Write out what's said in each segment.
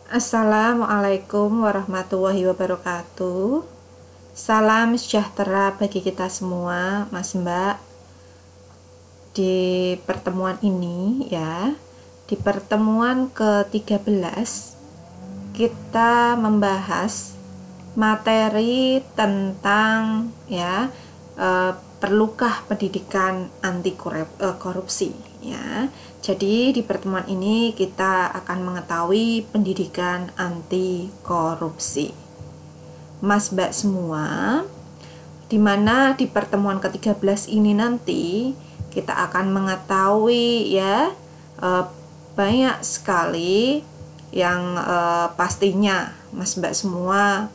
Assalamualaikum warahmatullahi wabarakatuh. Salam sejahtera bagi kita semua, Mas Mbak. Di pertemuan ini di pertemuan ke-13 kita membahas materi tentang perlukah pendidikan anti korupsi Jadi di pertemuan ini kita akan mengetahui pendidikan anti korupsi. Mas Mbak semua, dimana di pertemuan ke-13 ini nanti kita akan mengetahui banyak sekali yang pastinya Mas Mbak semua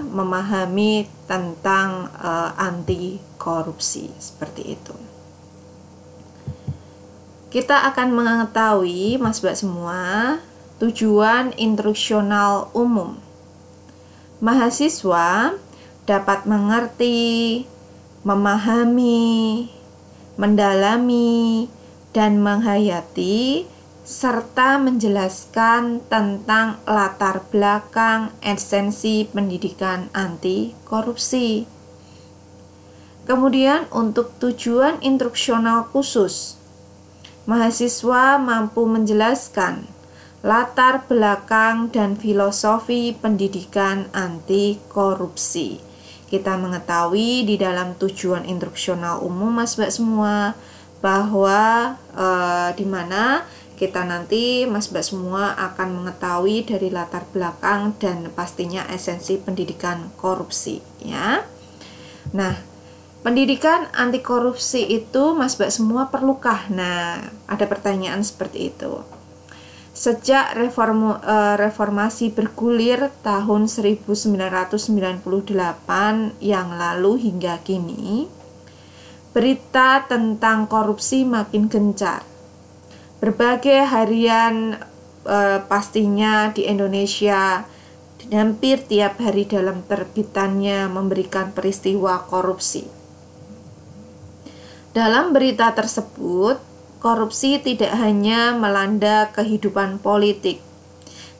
memahami tentang anti korupsi seperti itu. Kita akan mengetahui, Mas Mbak semua, tujuan instruksional umum. Mahasiswa dapat mengerti, memahami, mendalami, dan menghayati, serta menjelaskan tentang latar belakang esensi pendidikan anti korupsi. Kemudian untuk tujuan instruksional khusus, mahasiswa mampu menjelaskan latar belakang dan filosofi pendidikan anti korupsi. Kita mengetahui di dalam tujuan instruksional umum, Mas Mbak semua, bahwa di mana kita nanti Mas Mbak semua akan mengetahui dari latar belakang dan pastinya esensi pendidikan korupsi Nah, pendidikan anti korupsi itu Mas Mbak semua perlukah? Nah, ada pertanyaan seperti itu. Sejak reformasi bergulir tahun 1998 yang lalu hingga kini, berita tentang korupsi makin gencar. Berbagai harian pastinya di Indonesia hampir tiap hari dalam terbitannya memberikan peristiwa korupsi. Dalam berita tersebut, korupsi tidak hanya melanda kehidupan politik,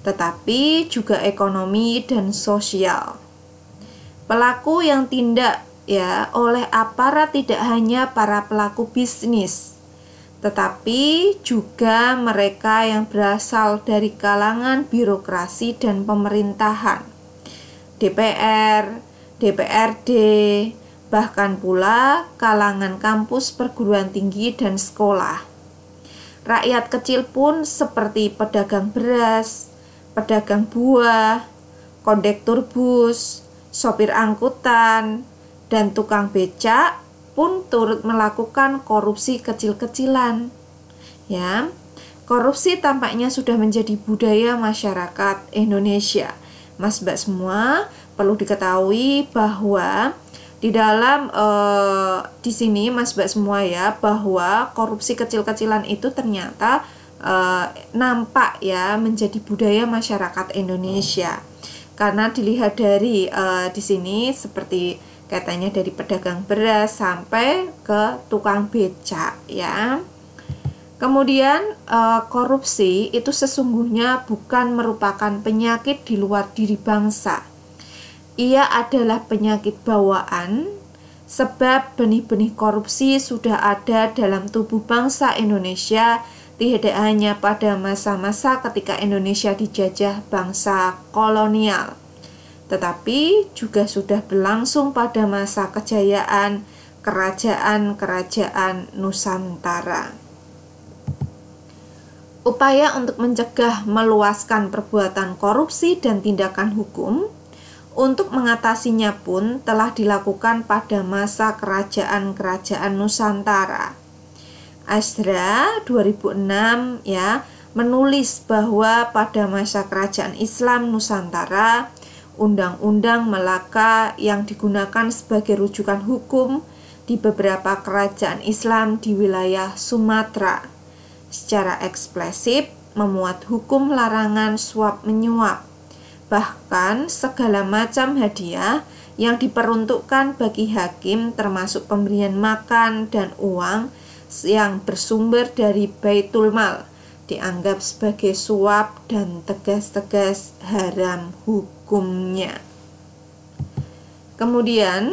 tetapi juga ekonomi dan sosial. Pelaku yang tindak oleh aparat tidak hanya para pelaku bisnis, tetapi juga mereka yang berasal dari kalangan birokrasi dan pemerintahan, DPR, DPRD, bahkan pula kalangan kampus perguruan tinggi dan sekolah. Rakyat kecil pun seperti pedagang beras, pedagang buah, kondektur bus, sopir angkutan, dan tukang becak pun turut melakukan korupsi kecil-kecilan. Korupsi tampaknya sudah menjadi budaya masyarakat Indonesia. Mas Mbak semua perlu diketahui bahwa di dalam di sini Mas Mbak semua bahwa korupsi kecil-kecilan itu ternyata nampak menjadi budaya masyarakat Indonesia. Karena dilihat dari di sini seperti katanya dari pedagang beras sampai ke tukang becak Kemudian korupsi itu sesungguhnya bukan merupakan penyakit di luar diri bangsa. Ia adalah penyakit bawaan, sebab benih-benih korupsi sudah ada dalam tubuh bangsa Indonesia, tidak hanya pada masa-masa ketika Indonesia dijajah bangsa kolonial, tetapi juga sudah berlangsung pada masa kejayaan kerajaan-kerajaan Nusantara. Upaya untuk mencegah meluaskan perbuatan korupsi dan tindakan hukum untuk mengatasinya pun telah dilakukan pada masa kerajaan-kerajaan Nusantara. Asra 2006 menulis bahwa pada masa kerajaan Islam Nusantara, Undang-Undang Melaka yang digunakan sebagai rujukan hukum di beberapa kerajaan Islam di wilayah Sumatera secara eksplisit memuat hukum larangan suap-menyuap, bahkan segala macam hadiah yang diperuntukkan bagi hakim termasuk pemberian makan dan uang yang bersumber dari Baitul Mal dianggap sebagai suap dan tegas-tegas haram hukumnya. Kemudian,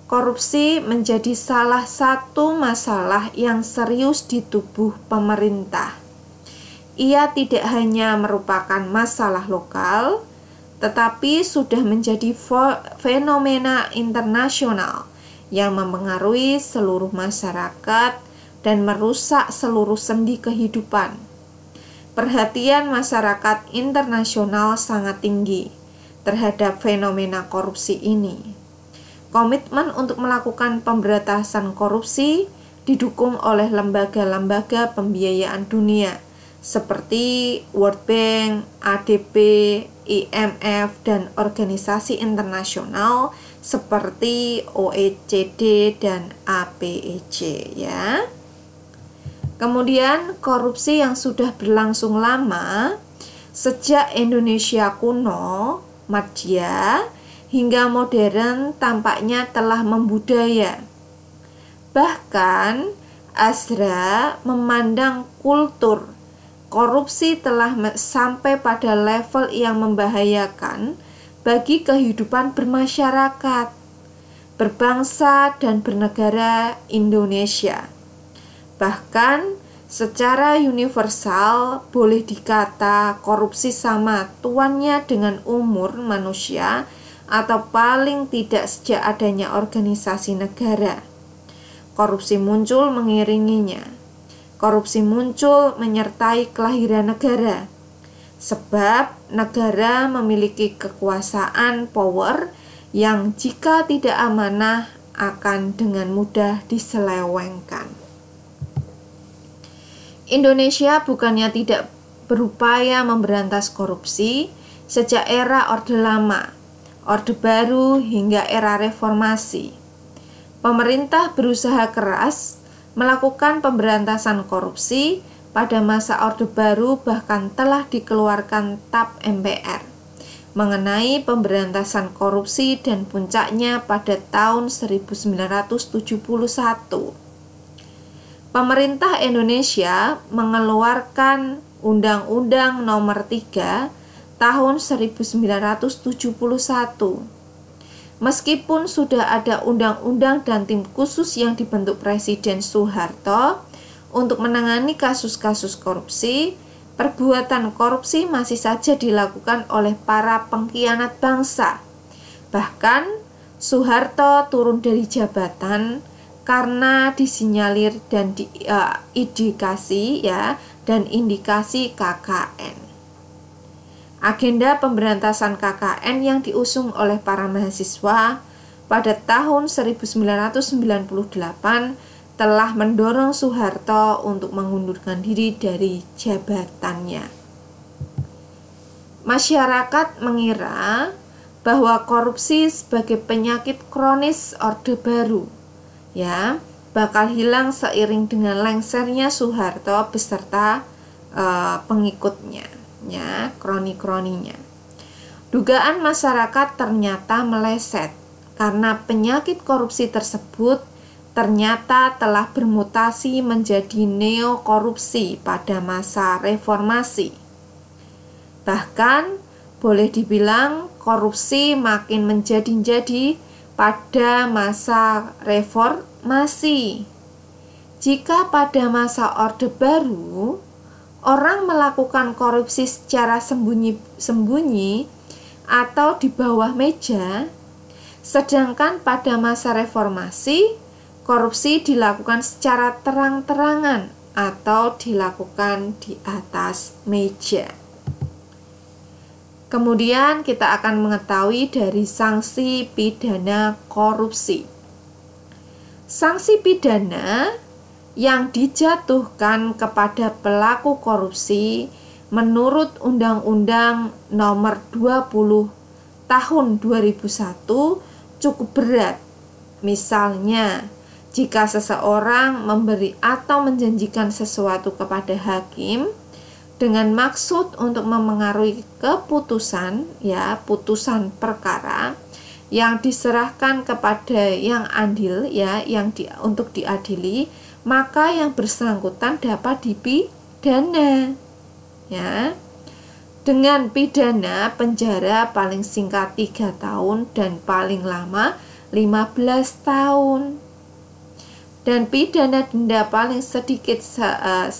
korupsi menjadi salah satu masalah yang serius di tubuh pemerintah. Ia tidak hanya merupakan masalah lokal, tetapi sudah menjadi fenomena internasional yang mempengaruhi seluruh masyarakat dan merusak seluruh sendi kehidupan. Perhatian masyarakat internasional sangat tinggi terhadap fenomena korupsi ini. Komitmen untuk melakukan pemberantasan korupsi didukung oleh lembaga-lembaga pembiayaan dunia seperti World Bank, ADB, IMF, dan organisasi internasional seperti OECD dan APEC ya. Kemudian korupsi yang sudah berlangsung lama sejak Indonesia kuno, Madya, hingga modern tampaknya telah membudaya. Bahkan Azra memandang kultur korupsi telah sampai pada level yang membahayakan bagi kehidupan bermasyarakat, berbangsa, dan bernegara Indonesia. Bahkan secara universal boleh dikata korupsi sama tuannya dengan umur manusia atau paling tidak sejak adanya organisasi negara. Korupsi muncul mengiringinya. Korupsi muncul menyertai kelahiran negara. Sebab negara memiliki kekuasaan power yang jika tidak amanah akan dengan mudah diselewengkan. Indonesia bukannya tidak berupaya memberantas korupsi sejak era Orde Lama, Orde Baru hingga era Reformasi. Pemerintah berusaha keras melakukan pemberantasan korupsi. Pada masa Orde Baru bahkan telah dikeluarkan TAP MPR mengenai pemberantasan korupsi dan puncaknya pada tahun 1971. Pemerintah Indonesia mengeluarkan Undang-Undang Nomor 3 tahun 1971. Meskipun sudah ada undang-undang dan tim khusus yang dibentuk Presiden Soeharto untuk menangani kasus-kasus korupsi, perbuatan korupsi masih saja dilakukan oleh para pengkhianat bangsa. Bahkan Soeharto turun dari jabatan karena disinyalir dan indikasi KKN. Agenda pemberantasan KKN yang diusung oleh para mahasiswa pada tahun 1998 telah mendorong Soeharto untuk mengundurkan diri dari jabatannya. Masyarakat mengira bahwa korupsi sebagai penyakit kronis Orde Baru bakal hilang seiring dengan lengsernya Soeharto beserta pengikutnya, kroni-kroninya. Dugaan masyarakat ternyata meleset karena penyakit korupsi tersebut ternyata telah bermutasi menjadi neokorupsi pada masa reformasi. Bahkan boleh dibilang korupsi makin menjadi-jadi pada masa reformasi. Jika pada masa Orde Baru orang melakukan korupsi secara sembunyi-sembunyi atau di bawah meja, sedangkan pada masa reformasi korupsi dilakukan secara terang-terangan atau dilakukan di atas meja. Kemudian kita akan mengetahui dari sanksi pidana korupsi. Sanksi pidana yang dijatuhkan kepada pelaku korupsi menurut Undang-Undang Nomor 20 Tahun 2001 cukup berat. Misalnya, jika seseorang memberi atau menjanjikan sesuatu kepada hakim dengan maksud untuk memengaruhi keputusan, putusan perkara yang diserahkan kepada yang adil, untuk diadili, maka yang bersangkutan dapat dana, ya, dengan pidana penjara paling singkat 3 tahun dan paling lama 15 tahun. Dan pidana denda paling sedikit 150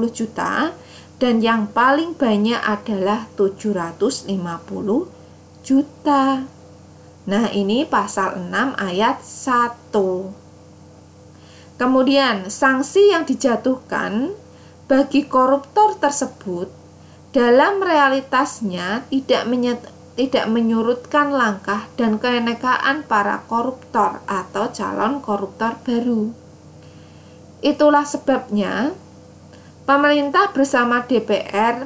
juta dan yang paling banyak adalah 750 juta. Nah, ini pasal 6 ayat 1. Kemudian, sanksi yang dijatuhkan bagi koruptor tersebut dalam realitasnya tidak menyurutkan langkah dan kenekaan para koruptor atau calon koruptor baru. Itulah sebabnya pemerintah bersama DPR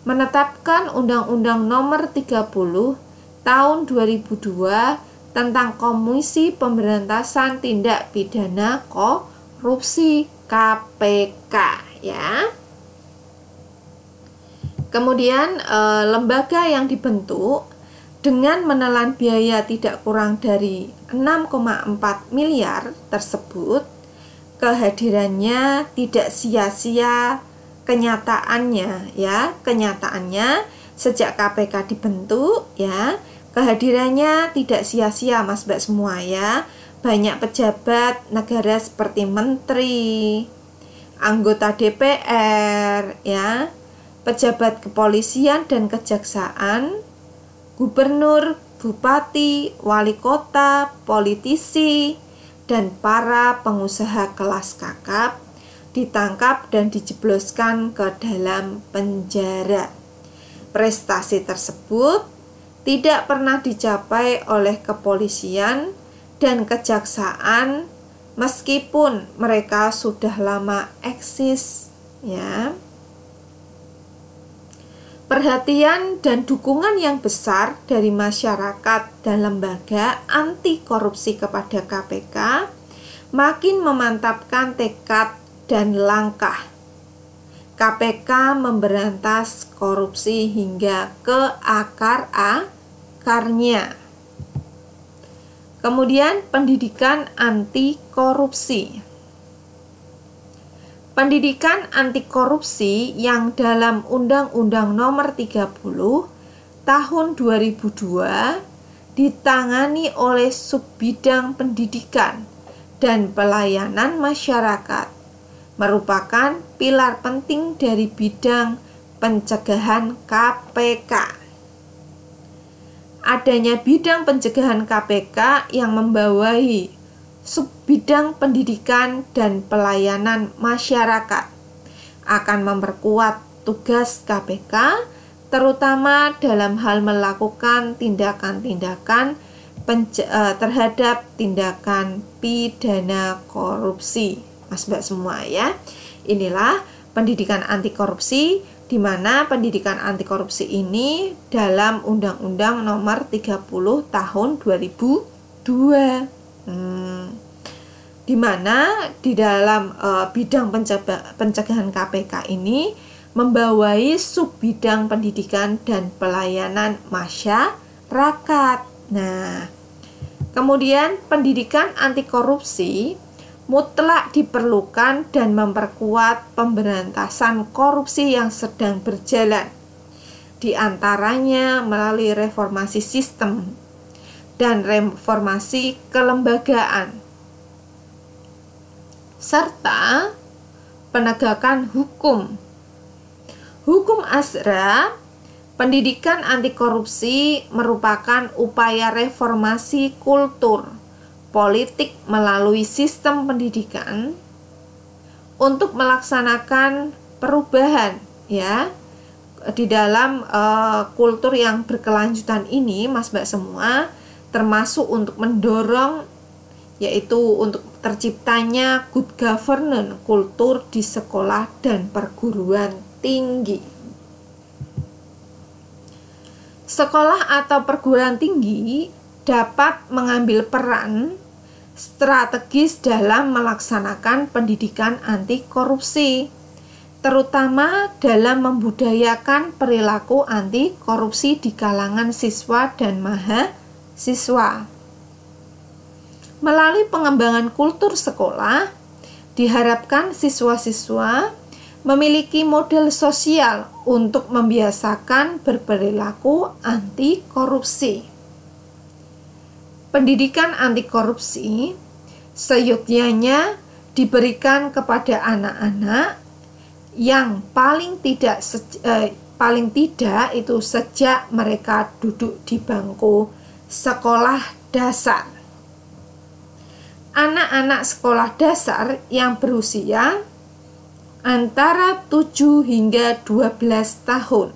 menetapkan Undang-Undang Nomor 30 Tahun 2002 tentang Komisi Pemberantasan Tindak Pidana Korupsi (KPK), ya. Kemudian lembaga yang dibentuk dengan menelan biaya tidak kurang dari 6,4 miliar tersebut, kehadirannya tidak sia-sia. Kenyataannya sejak KPK dibentuk, ya, kehadirannya tidak sia-sia, Mas Mbak semua, ya. Banyak pejabat negara seperti menteri, anggota DPR, ya, pejabat kepolisian dan kejaksaan, gubernur, bupati, wali kota, politisi, dan para pengusaha kelas kakap ditangkap dan dijebloskan ke dalam penjara. Prestasi tersebut tidak pernah dicapai oleh kepolisian dan kejaksaan meskipun mereka sudah lama eksis, ya. Perhatian dan dukungan yang besar dari masyarakat dan lembaga anti korupsi kepada KPK makin memantapkan tekad dan langkah KPK memberantas korupsi hingga ke akar-akarnya. Kemudian pendidikan anti korupsi. Pendidikan anti korupsi yang dalam Undang-Undang Nomor 30 Tahun 2002 ditangani oleh Subbidang Pendidikan dan Pelayanan Masyarakat merupakan pilar penting dari bidang pencegahan KPK. Adanya bidang pencegahan KPK yang membawahi Subbidang Pendidikan dan Pelayanan Masyarakat akan memperkuat tugas KPK, terutama dalam hal melakukan tindakan-tindakan terhadap tindakan pidana korupsi. Mas Mbak semua, ya. Inilah pendidikan anti korupsi, di mana pendidikan anti korupsi ini dalam Undang-Undang Nomor 30 Tahun 2002. Di mana di dalam bidang pencegahan KPK ini membawahi subbidang pendidikan dan pelayanan masyarakat. Nah, kemudian pendidikan anti korupsi mutlak diperlukan dan memperkuat pemberantasan korupsi yang sedang berjalan, di antaranya melalui reformasi sistem dan reformasi kelembagaan, serta penegakan hukum. Hukum asra, pendidikan anti korupsi merupakan upaya reformasi kultur politik melalui sistem pendidikan untuk melaksanakan perubahan, ya, di dalam kultur yang berkelanjutan ini, Mas Mbak semua, termasuk untuk mendorong, yaitu untuk terciptanya good governance kultur di sekolah dan perguruan tinggi. Sekolah atau perguruan tinggi dapat mengambil peran strategis dalam melaksanakan pendidikan anti korupsi, terutama dalam membudayakan perilaku anti korupsi di kalangan siswa dan mahasiswa. Melalui pengembangan kultur sekolah, Diharapkan siswa-siswa memiliki model sosial untuk membiasakan berperilaku anti korupsi. Pendidikan anti korupsi seyogyanya diberikan kepada anak-anak yang paling tidak itu sejak mereka duduk di bangku sekolah dasar. Anak-anak sekolah dasar yang berusia antara 7 hingga 12 tahun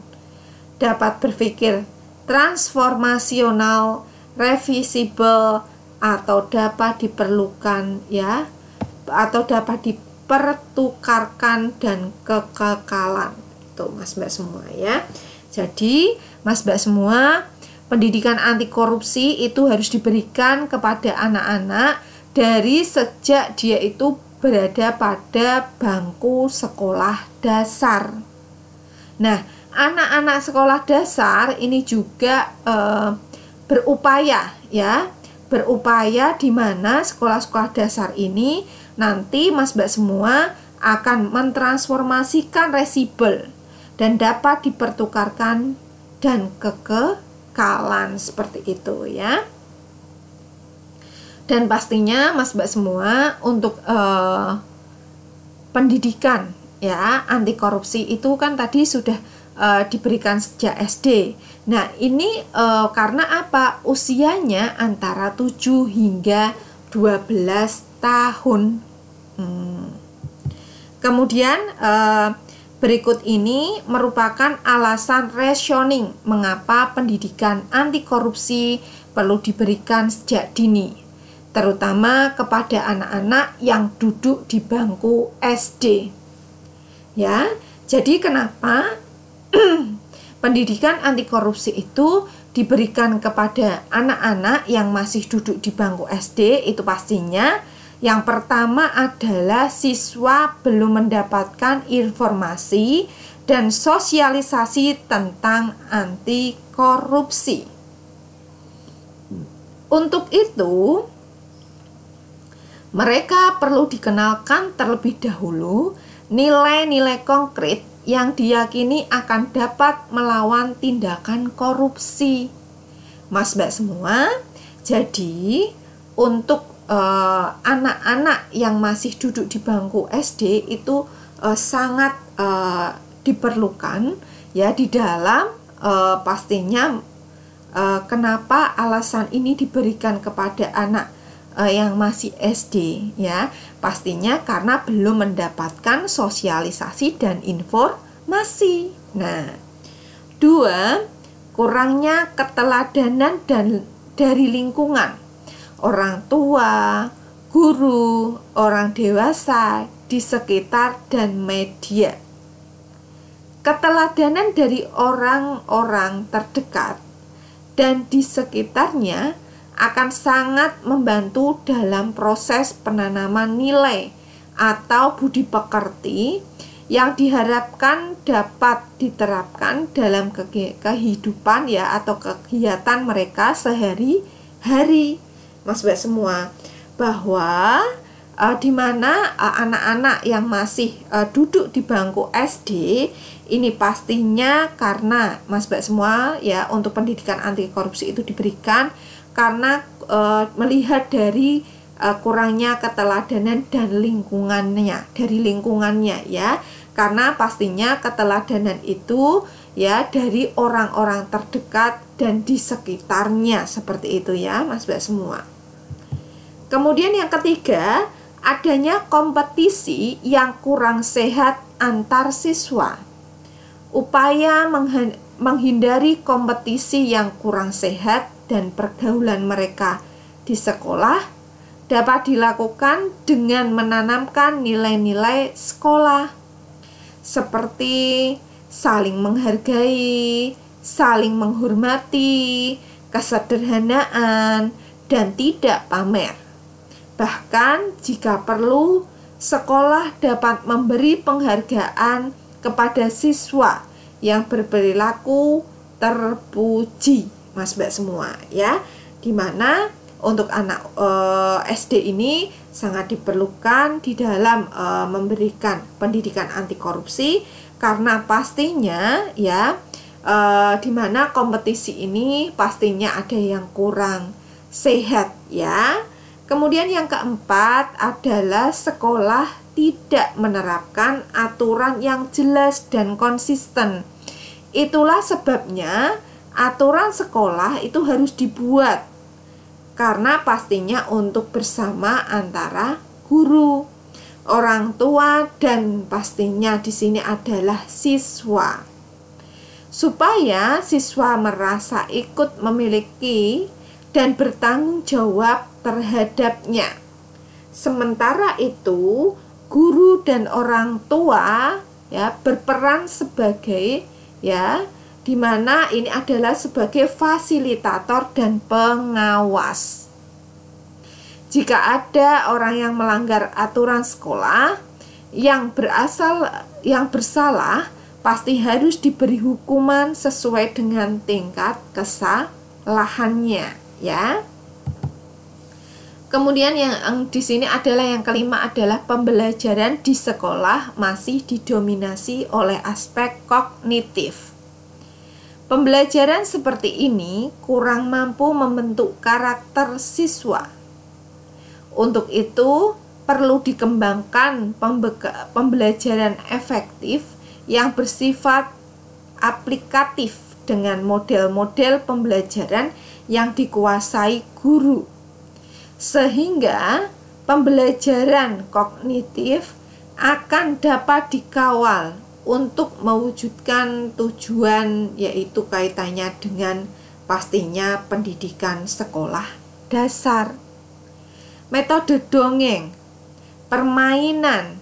dapat berpikir transformasional, revisibel, atau dapat diperlukan atau dapat dipertukarkan dan kekekalan. Itu Mas Mbak semua ya. Jadi Mas Mbak semua, pendidikan anti korupsi itu harus diberikan kepada anak-anak dari sejak dia itu berada pada bangku sekolah dasar. Nah, anak-anak sekolah dasar ini juga berupaya di mana sekolah-sekolah dasar ini nanti Mas Mbak semua akan mentransformasikan resibel dan dapat dipertukarkan dan kekekalan seperti itu ya. Dan pastinya Mas Mbak semua untuk pendidikan ya anti korupsi itu kan tadi sudah diberikan sejak SD. Nah ini karena apa? Usianya antara 7 hingga 12 tahun. Kemudian berikut ini merupakan alasan rationing mengapa pendidikan anti korupsi perlu diberikan sejak dini, terutama kepada anak-anak yang duduk di bangku SD. Ya, jadi kenapa pendidikan anti korupsi itu diberikan kepada anak-anak yang masih duduk di bangku SD? Itu pastinya yang pertama adalah siswa belum mendapatkan informasi dan sosialisasi tentang anti korupsi. Untuk itu, mereka perlu dikenalkan terlebih dahulu nilai-nilai konkret yang diyakini akan dapat melawan tindakan korupsi. Mas Mbak semua, jadi untuk anak-anak yang masih duduk di bangku SD itu sangat diperlukan ya di dalam pastinya kenapa alasan ini diberikan kepada anak yang masih SD ya, pastinya karena belum mendapatkan sosialisasi dan informasi. Nah, 2, kurangnya keteladanan dari lingkungan, orang tua, guru, orang dewasa di sekitar dan media. Keteladanan dari orang-orang terdekat dan di sekitarnya akan sangat membantu dalam proses penanaman nilai atau budi pekerti yang diharapkan dapat diterapkan dalam kehidupan ya atau kegiatan mereka sehari-hari. Mas Mbak semua, bahwa di mana anak-anak yang masih duduk di bangku SD ini pastinya karena Mas Mbak semua ya untuk pendidikan anti korupsi itu diberikan karena melihat dari kurangnya keteladanan dan lingkungannya ya, karena pastinya keteladanan itu ya dari orang-orang terdekat dan di sekitarnya seperti itu ya Mas Mbak semua. Kemudian yang ketiga, adanya kompetisi yang kurang sehat antar siswa. Upaya menghindari kompetisi yang kurang sehat dan pergaulan mereka di sekolah dapat dilakukan dengan menanamkan nilai-nilai sekolah seperti saling menghargai, saling menghormati, kesederhanaan, dan tidak pamer. Bahkan jika perlu, sekolah dapat memberi penghargaan kepada siswa yang berperilaku terpuji, Mas Mbak semua ya, dimana untuk anak SD ini sangat diperlukan di dalam memberikan pendidikan anti korupsi, karena pastinya ya di mana kompetisi ini pastinya ada yang kurang sehat ya. Kemudian yang keempat adalah sekolah tidak menerapkan aturan yang jelas dan konsisten. Itulah sebabnya aturan sekolah itu harus dibuat, karena pastinya untuk bersama antara guru, orang tua, dan pastinya di sini adalah siswa. Supaya siswa merasa ikut memiliki dan bertanggung jawab terhadapnya. Sementara itu, guru dan orang tua ya berperan sebagai ya, di mana ini adalah sebagai fasilitator dan pengawas. Jika ada orang yang melanggar aturan sekolah yang bersalah, pasti harus diberi hukuman sesuai dengan tingkat kesalahannya ya. Kemudian yang di sini adalah yang kelima adalah pembelajaran di sekolah masih didominasi oleh aspek kognitif. Pembelajaran seperti ini kurang mampu membentuk karakter siswa. Untuk itu perlu dikembangkan pembelajaran efektif yang bersifat aplikatif dengan model-model pembelajaran yang dikuasai guru, sehingga pembelajaran kognitif akan dapat dikawal untuk mewujudkan tujuan, yaitu kaitannya dengan pastinya pendidikan sekolah dasar. Metode dongeng, permainan,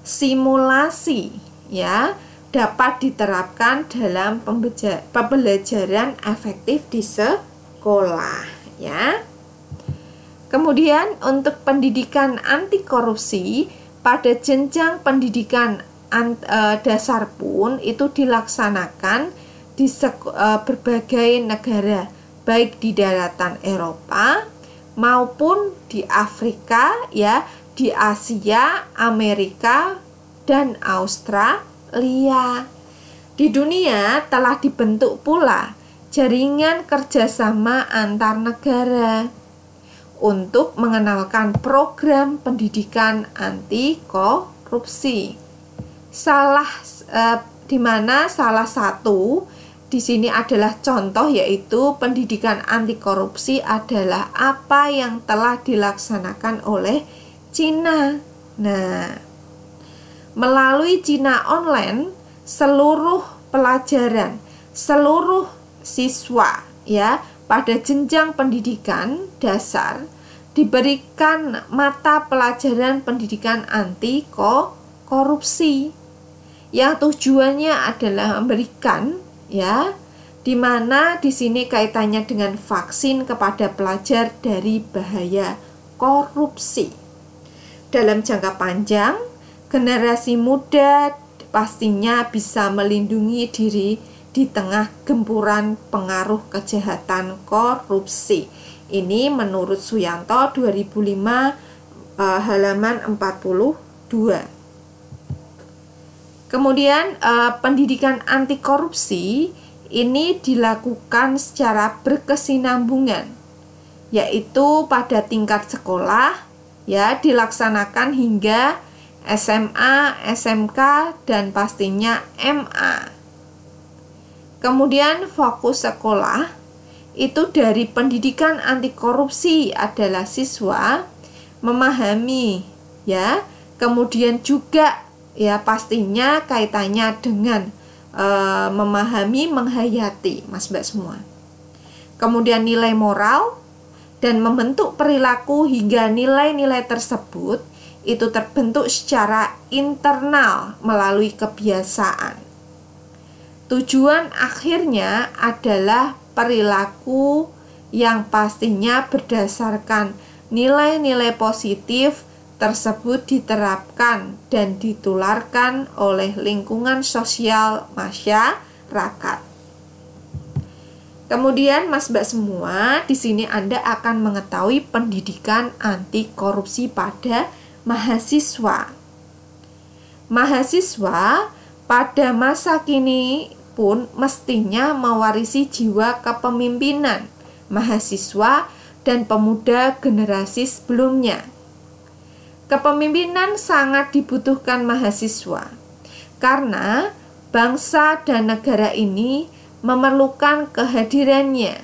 simulasi ya dapat diterapkan dalam pembelajaran efektif di sekolah ya. Kemudian untuk pendidikan anti korupsi pada jenjang pendidikan dasar pun itu dilaksanakan di berbagai negara, baik di daratan Eropa maupun di Afrika ya, di Asia, Amerika, dan Australia. Di dunia telah dibentuk pula jaringan kerjasama antar negara untuk mengenalkan program pendidikan anti korupsi. Di mana salah satu di sini adalah contoh, yaitu pendidikan anti korupsi adalah apa yang telah dilaksanakan oleh Cina. Nah, melalui Cina online, seluruh pelajaran, seluruh siswa ya pada jenjang pendidikan dasar diberikan mata pelajaran pendidikan anti korupsi yang tujuannya adalah memberikan ya, di mana di sini kaitannya dengan vaksin kepada pelajar dari bahaya korupsi. Dalam jangka panjang, generasi muda pastinya bisa melindungi diri di tengah gempuran pengaruh kejahatan korupsi. Ini menurut Suyanto 2005 halaman 42. Kemudian pendidikan anti korupsi ini dilakukan secara berkesinambungan, yaitu pada tingkat sekolah ya, dilaksanakan hingga SMA, SMK, dan pastinya MA. Kemudian fokus sekolah itu dari pendidikan anti korupsi adalah siswa memahami ya, kemudian juga ya pastinya kaitannya dengan memahami, menghayati Mas Mbak semua. Kemudian nilai moral dan membentuk perilaku hingga nilai-nilai tersebut itu terbentuk secara internal melalui kebiasaan. Tujuan akhirnya adalah perilaku yang pastinya berdasarkan nilai-nilai positif tersebut diterapkan dan ditularkan oleh lingkungan sosial masyarakat. Kemudian Mas Mbak semua, di sini Anda akan mengetahui pendidikan anti korupsi pada mahasiswa. Mahasiswa pada masa kini pun mestinya mewarisi jiwa kepemimpinan mahasiswa dan pemuda generasi sebelumnya. Kepemimpinan sangat dibutuhkan mahasiswa karena bangsa dan negara ini memerlukan kehadirannya.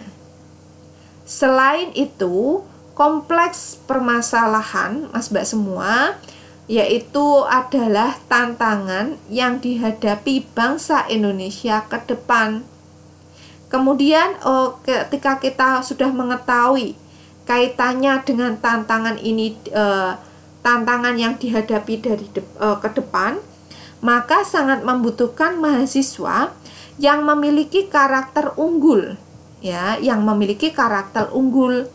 Selain itu, kompleks permasalahan Mas Mbak semua, yaitu adalah tantangan yang dihadapi bangsa Indonesia ke depan. Kemudian ketika kita sudah mengetahui kaitannya dengan tantangan ini, tantangan yang dihadapi ke depan, maka sangat membutuhkan mahasiswa yang memiliki karakter unggul, ya, yang memiliki karakter unggul,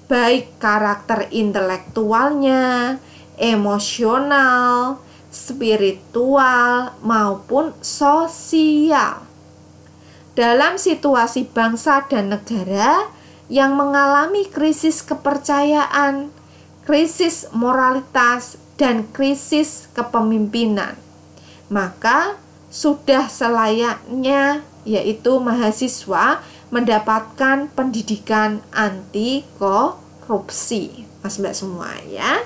baik karakter intelektualnya, emosional, spiritual, maupun sosial. Dalam situasi bangsa dan negara yang mengalami krisis kepercayaan, krisis moralitas, dan krisis kepemimpinan, maka sudah selayaknya yaitu mahasiswa mendapatkan pendidikan anti korupsi, Mas Mbak semua ya.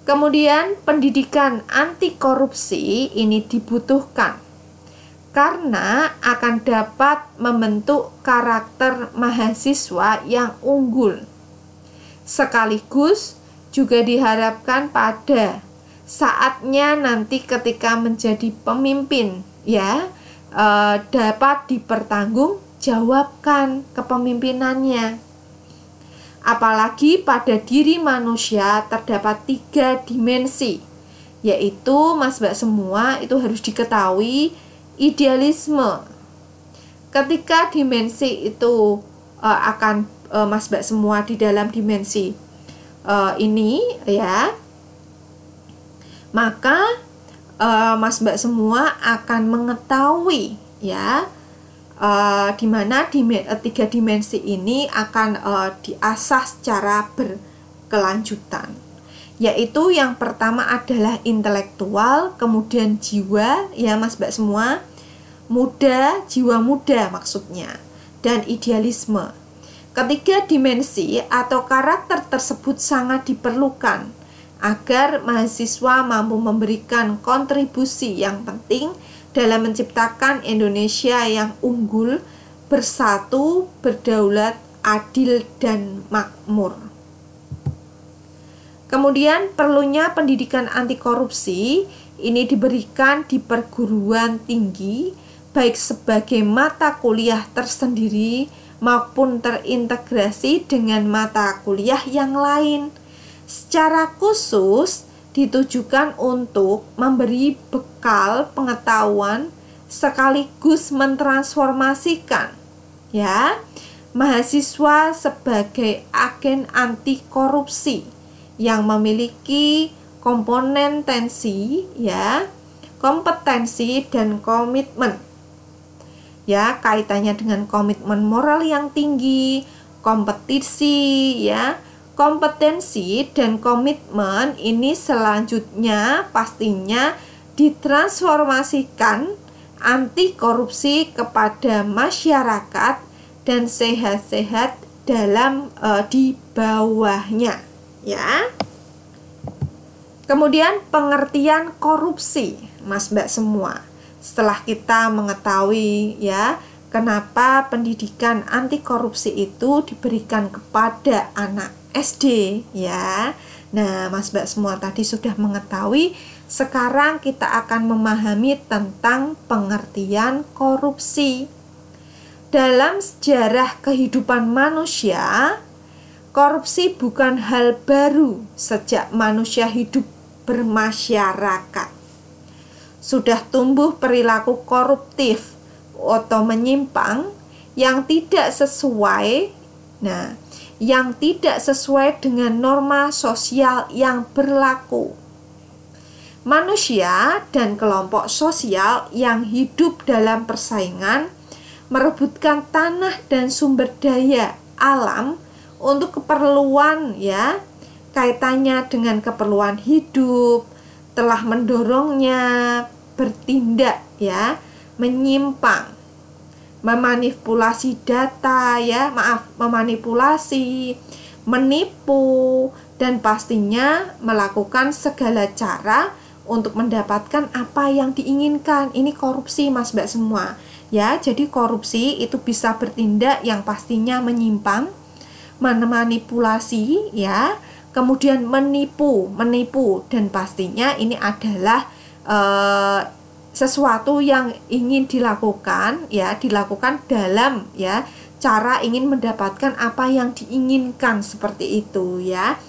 Kemudian pendidikan anti korupsi ini dibutuhkan karena akan dapat membentuk karakter mahasiswa yang unggul. Sekaligus juga diharapkan pada saatnya nanti ketika menjadi pemimpin, ya, dapat dipertanggungjawabkan kepemimpinannya. Apalagi pada diri manusia terdapat 3 dimensi, yaitu Mas Mbak semua itu harus diketahui idealisme. Ketika dimensi itu akan Mas Mbak semua di dalam dimensi ini, ya, maka Mas Mbak semua akan mengetahui, ya, di mana 3 dimensi ini akan diasah secara berkelanjutan. Yaitu yang pertama adalah intelektual, kemudian jiwa, ya Mas Mbak semua, muda, jiwa muda maksudnya, dan idealisme. Ketiga dimensi atau karakter tersebut sangat diperlukan agar mahasiswa mampu memberikan kontribusi yang penting dalam menciptakan Indonesia yang unggul, bersatu, berdaulat, adil, dan makmur. Kemudian perlunya pendidikan anti korupsi ini diberikan di perguruan tinggi, baik sebagai mata kuliah tersendiri maupun terintegrasi dengan mata kuliah yang lain. Secara khusus ditujukan untuk memberi bekal pengetahuan sekaligus mentransformasikan, ya, mahasiswa sebagai agen anti korupsi yang memiliki kompetensi, ya, kompetensi dan komitmen, ya, kaitannya dengan komitmen moral yang tinggi, kompetisi, ya. Kompetensi dan komitmen ini selanjutnya pastinya ditransformasikan anti korupsi kepada masyarakat dan sehat-sehat dalam di bawahnya, ya. Kemudian pengertian korupsi, Mas Mbak semua. Setelah kita mengetahui, ya, kenapa pendidikan anti korupsi itu diberikan kepada anak SD, ya. Nah, Mas Mbak semua tadi sudah mengetahui. Sekarang kita akan memahami tentang pengertian korupsi. Dalam sejarah kehidupan manusia, korupsi bukan hal baru sejak manusia hidup bermasyarakat. Sudah tumbuh perilaku koruptif atau menyimpang yang tidak sesuai, yang tidak sesuai dengan norma sosial yang berlaku. Manusia dan kelompok sosial yang hidup dalam persaingan merebutkan tanah dan sumber daya alam untuk keperluan ya, kaitannya dengan keperluan hidup, telah mendorongnya bertindak ya, menyimpang, memanipulasi data ya, memanipulasi, menipu, dan pastinya melakukan segala cara untuk mendapatkan apa yang diinginkan. Ini korupsi Mas Mbak semua ya. Jadi korupsi itu bisa bertindak yang pastinya menyimpang, memanipulasi ya, kemudian menipu, dan pastinya ini adalah sesuatu yang ingin dilakukan ya, dilakukan dalam ya cara ingin mendapatkan apa yang diinginkan, seperti itu ya.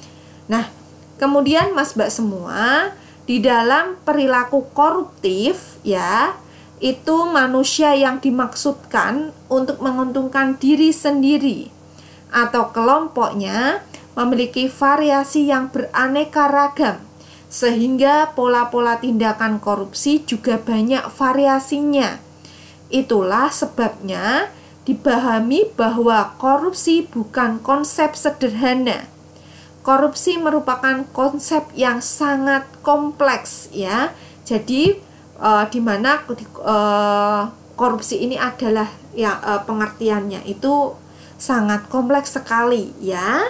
Nah, kemudian Mas Mbak semua, di dalam perilaku koruptif ya, itu manusia yang dimaksudkan untuk menguntungkan diri sendiri atau kelompoknya memiliki variasi yang beraneka ragam, sehingga pola-pola tindakan korupsi juga banyak variasinya. Itulah sebabnya dipahami bahwa korupsi bukan konsep sederhana. Korupsi merupakan konsep yang sangat kompleks ya. Jadi di mana korupsi ini adalah ya, pengertiannya itu sangat kompleks sekali ya.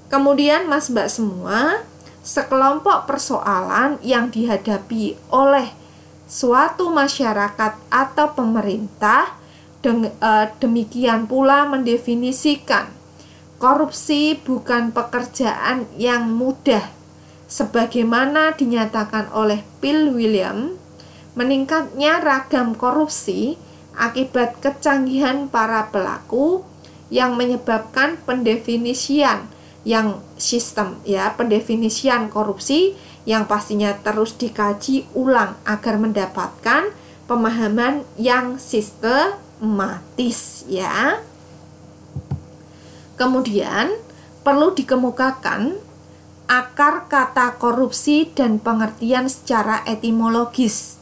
Kemudian Mas Mbak semua, sekelompok persoalan yang dihadapi oleh suatu masyarakat atau pemerintah demikian pula mendefinisikan korupsi bukan pekerjaan yang mudah. Sebagaimana dinyatakan oleh Phil William, meningkatnya ragam korupsi akibat kecanggihan para pelaku yang menyebabkan pendefinisian yang sistem ya, pendefinisian korupsi yang pastinya terus dikaji ulang agar mendapatkan pemahaman yang sistematis ya. Kemudian perlu dikemukakan akar kata korupsi dan pengertian secara etimologis.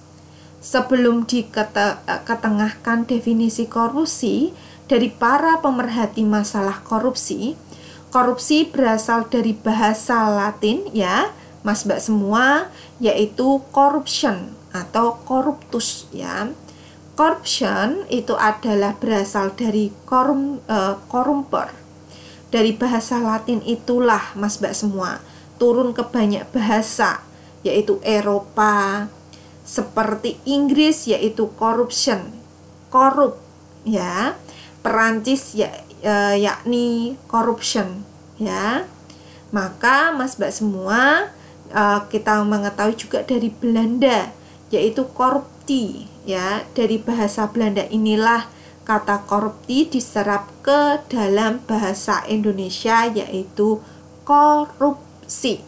Sebelum diketengahkan definisi korupsi dari para pemerhati masalah korupsi, korupsi berasal dari bahasa Latin ya, Mas Mbak semua, yaitu corruption atau corruptus ya. Corruption itu adalah berasal dari corrumper. Dari bahasa Latin itulah Mas Mbak semua turun ke banyak bahasa, yaitu Eropa, seperti Inggris yaitu corruption, korup ya. Perancis ya, yakni corruption ya. Maka Mas Mbak semua, kita mengetahui juga dari Belanda yaitu korupti ya. Dari bahasa Belanda inilah kata korupti diserap ke dalam bahasa Indonesia yaitu korupsi.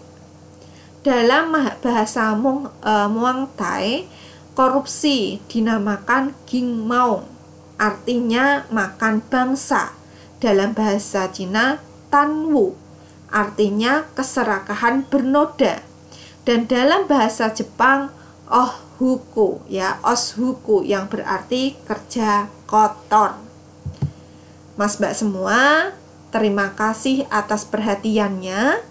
Dalam bahasa Muang Thai, korupsi dinamakan ging maung, artinya makan bangsa. Dalam bahasa Cina, tanwu, artinya keserakahan bernoda. Dan dalam bahasa Jepang, ohhuku ya, oshuku yang berarti kerja kotor. Mas Mbak semua, terima kasih atas perhatiannya.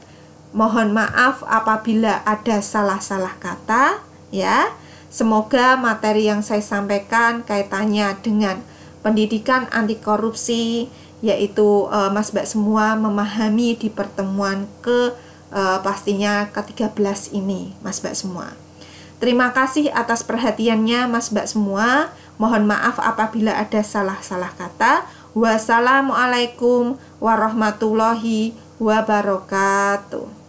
Mohon maaf apabila ada salah-salah kata ya. Semoga materi yang saya sampaikan kaitannya dengan pendidikan anti korupsi, yaitu Mas Mbak semua memahami di pertemuan pastinya ke-13 ini, Mas Mbak semua. Terima kasih atas perhatiannya Mas Mbak semua. Mohon maaf apabila ada salah-salah kata. Wassalamualaikum warahmatullahi wabarakatuh.